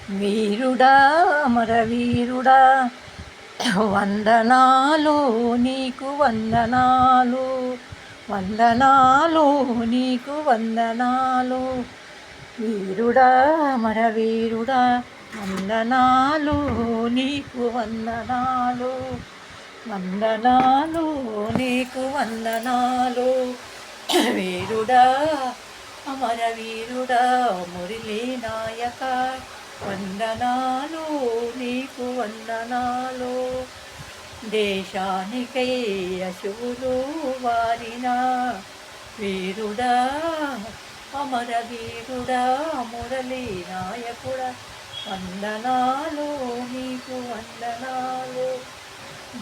వీరుడా అమరవీరుడా వందనాలు నీకు వందనాలు వందనాలు నీకు వందనాలు వీరుడా అమరవీరుడా వందనాలు నీకు వందనాలు వందనాలు నీకు వందనాలు వీరుడా అమరవీరుడా మురళీ నాయక వందనాలు నీకు వందనాలు దేశానికై అశువులు వారిన వీరుడా అమరవీరుడా మురళీ నాయకుడా వందనాలు నీకు వందనాలు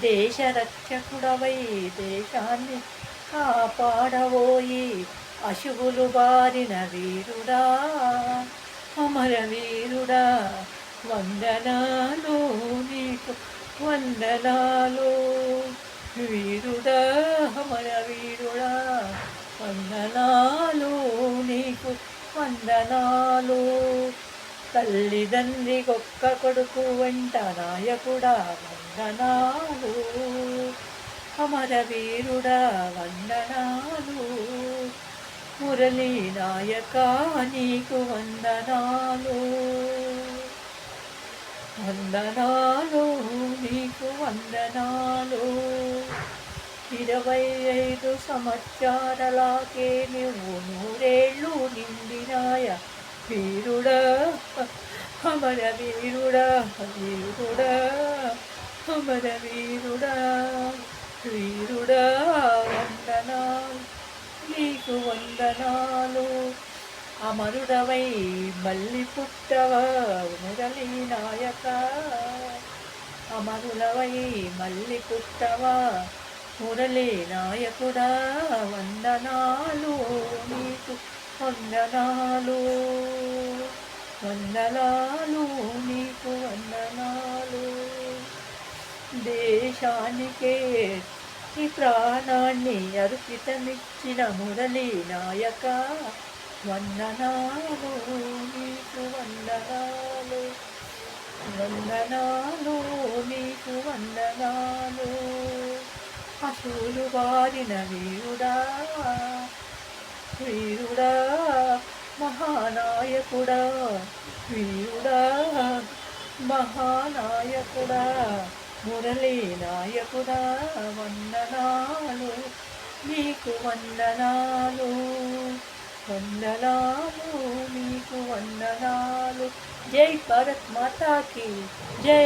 దేశ రక్షకుడవై దేశాన్ని కాపాడబోయి అశువులు బారిన వీరుడా అమరవీరుడా వందనాలు నీకు వందనాలు వీరుడా అమరవీరుడా వందనాలు నీకు వందనాలు తల్లిదండ్రి గొక్క కొడుకు వెంట నాయకుడా వందనాలు అమరవీరుడా వందనాలు మురళీ నాయక నీకు వందనాలు వందనాలు నీకు వందనాలు 25 సంవత్సరాలకే నువ్వు 100 ఏళ్ళు నిండినాయ వీరుడా అమరవీరుడా వీరుడా అమరవీరుడా వీరుడా వందనాలు నీకు వందనాలు అమరుడవై మళ్ళీ పుట్టవా మురళీ నాయక అమరులవై మళ్ళీ పుట్టవా మురళీ నాయకుడా వందనాలు నీకు వందనాలు వందనాలు నీకు వందనాలు దేశానికే ఈ ప్రాణాన్ని అర్పితమిచ్చిన మురళీ నాయక వందనాలు నీకు వందనాలు వందనాలు నీకు వందనాలు అశువులు వారిన వీరుడా వీరుడా మహానాయకుడా వీరుడా మహానాయకుడా మురళీ నాయకుడా వందనాలు నీకు వందనాలు వందనాలు నీకు వందనాలు జై భారత్ మాతాకి జై.